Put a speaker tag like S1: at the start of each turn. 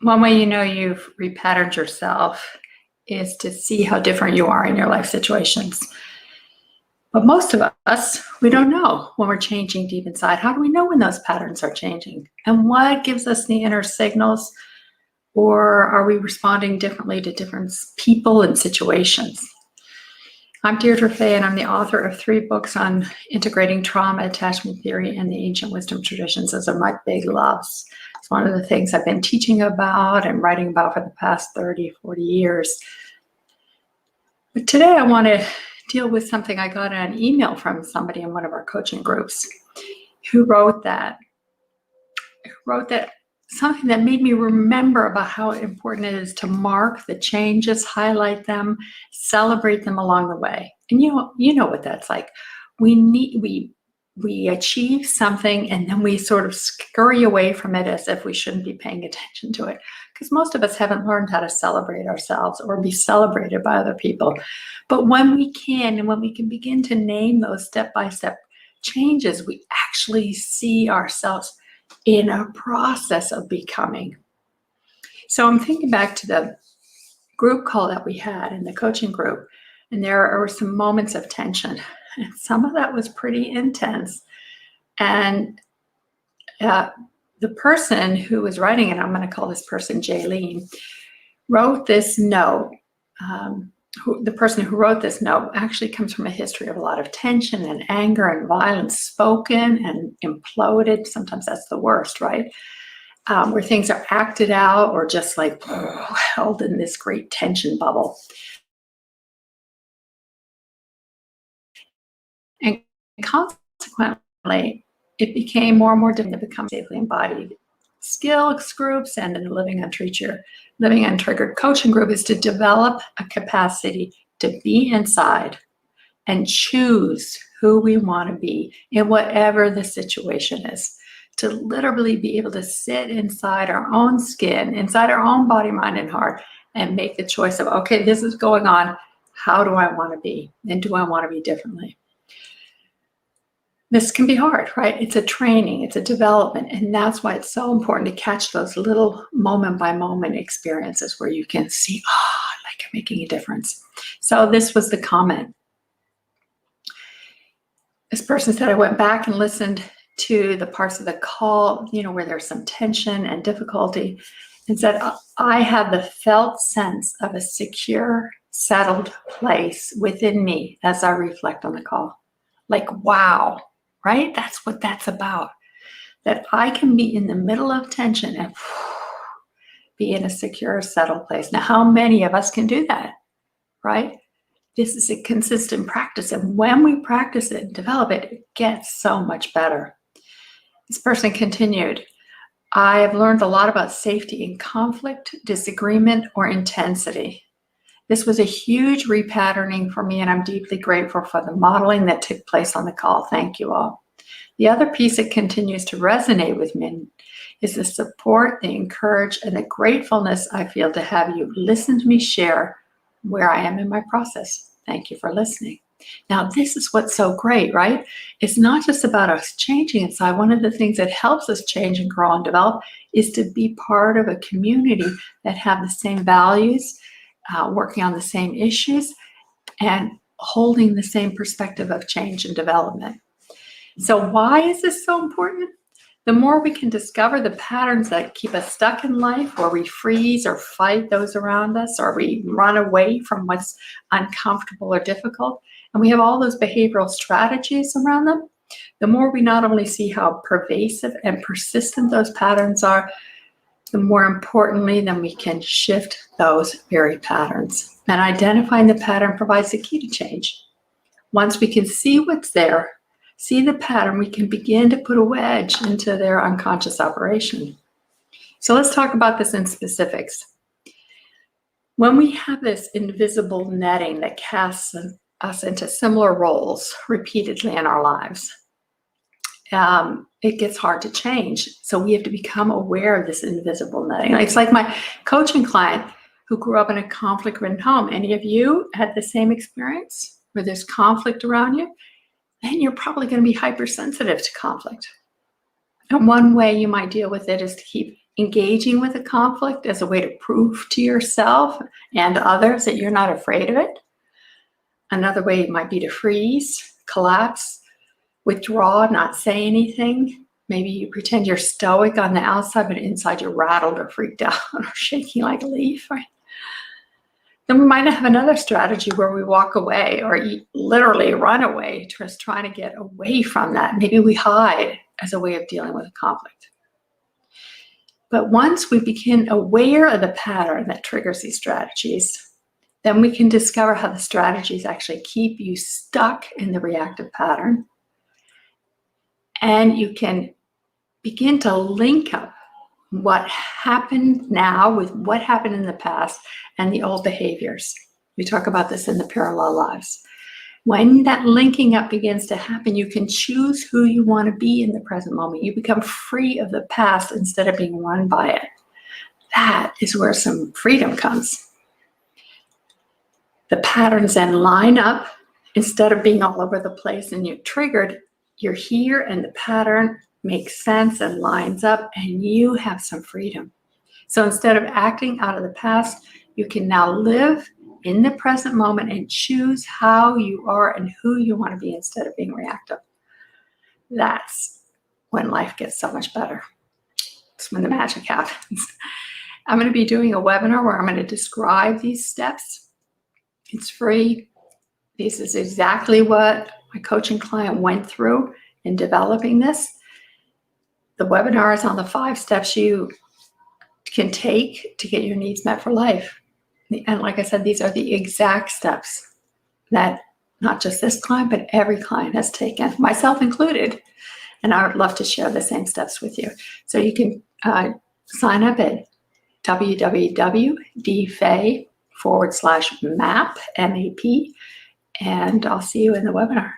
S1: One way you know you've repatterned yourself is to see how different you are in your life situations. But most of us, we don't know when we're changing deep inside. How do we know when those patterns are changing? And what gives us the inner signals? Or are we responding differently to different people and situations? I'm Deirdre Fay, and I'm the author of 3 books on integrating trauma, attachment theory, and the ancient wisdom traditions. Those are my big loves. It's one of the things I've been teaching about and writing about for the past 30, 40 years. But today I want to deal with something I got an email from somebody in one of our coaching groups who wrote that something that made me remember about how important it is to mark the changes, highlight them, celebrate them along the way. And you know what that's like. We achieve something and then we sort of scurry away from it as if we shouldn't be paying attention to it. Because most of us haven't learned how to celebrate ourselves or be celebrated by other people. But when we can, and when we can begin to name those step-by-step changes, we actually see ourselves in a process of becoming. So I'm thinking back to the group call that we had in the coaching group, and there were some moments of tension. And some of that was pretty intense. And the person who was writing it, I'm going to call this person Jaylene, wrote this note. The person who wrote this note actually comes from a history of a lot of tension and anger and violence, spoken and imploded. Sometimes that's the worst, right? Where things are acted out or just like held in this great tension bubble. And consequently, it became more and more difficult to become safely embodied. Skills groups and in the Living Untriggered coaching group is to develop a capacity to be inside and choose who we want to be in whatever the situation is. To literally be able to sit inside our own skin, inside our own body, mind, and heart, and make the choice of, okay, this is going on. How do I want to be? And do I want to be differently? This can be hard, right? It's a training, it's a development, and that's why it's so important to catch those little moment-by-moment experiences where you can see, like I'm making a difference. So this was the comment. This person said, I went back and listened to the parts of the call, where there's some tension and difficulty, and said, I had the felt sense of a secure, settled place within me as I reflect on the call. Like, wow. Right? That's what that's about. That I can be in the middle of tension and be in a secure, settled place. Now, how many of us can do that? Right? This is a consistent practice. And when we practice it and develop it, it gets so much better. This person continued, I have learned a lot about safety in conflict, disagreement, or intensity. This was a huge repatterning for me, and I'm deeply grateful for the modeling that took place on the call. Thank you all. The other piece that continues to resonate with me is the support, the encourage, and the gratefulness I feel to have you listen to me share where I am in my process. Thank you for listening. Now, this is what's so great, right? It's not just about us changing inside. One of the things that helps us change and grow and develop is to be part of a community that have the same values, working on the same issues, and holding the same perspective of change and development. So why is this so important? The more we can discover the patterns that keep us stuck in life, or we freeze or fight those around us, or we run away from what's uncomfortable or difficult, and we have all those behavioral strategies around them, the more we not only see how pervasive and persistent those patterns are, the more importantly, then we can shift those very patterns. And identifying the pattern provides the key to change. Once we can see what's there, see the pattern, we can begin to put a wedge into their unconscious operation. So let's talk about this in specifics. When we have this invisible netting that casts us into similar roles repeatedly in our lives, it gets hard to change. So we have to become aware of this invisible netting. It's like my coaching client who grew up in a conflict-ridden home. Any of you had the same experience where there's conflict around you? Then you're probably going to be hypersensitive to conflict. And one way you might deal with it is to keep engaging with a conflict as a way to prove to yourself and others that you're not afraid of it. Another way might be to freeze, collapse, withdraw, not say anything. Maybe you pretend you're stoic on the outside, but inside you're rattled or freaked out or shaking like a leaf, right? Then we might have another strategy where we walk away or literally run away, just trying to get away from that. Maybe we hide as a way of dealing with a conflict. But once we become aware of the pattern that triggers these strategies, then we can discover how the strategies actually keep you stuck in the reactive pattern. And you can begin to link up what happened now with what happened in the past and the old behaviors. We talk about this in the parallel lives. When that linking up begins to happen, you can choose who you want to be in the present moment. You become free of the past instead of being run by it. That is where some freedom comes. The patterns then line up instead of being all over the place and you're triggered. You're here and the pattern makes sense and lines up and you have some freedom. So instead of acting out of the past, you can now live in the present moment and choose how you are and who you want to be instead of being reactive. That's when life gets so much better. It's when the magic happens. I'm going to be doing a webinar where I'm going to describe these steps. It's free. This is exactly what my coaching client went through in developing this. The webinar is on the 5 steps you can take to get your needs met for life. And like I said, these are the exact steps that not just this client, but every client has taken, myself included. And I would love to share the same steps with you. So you can sign up at www.dfay.com/map, MAP, and I'll see you in the webinar.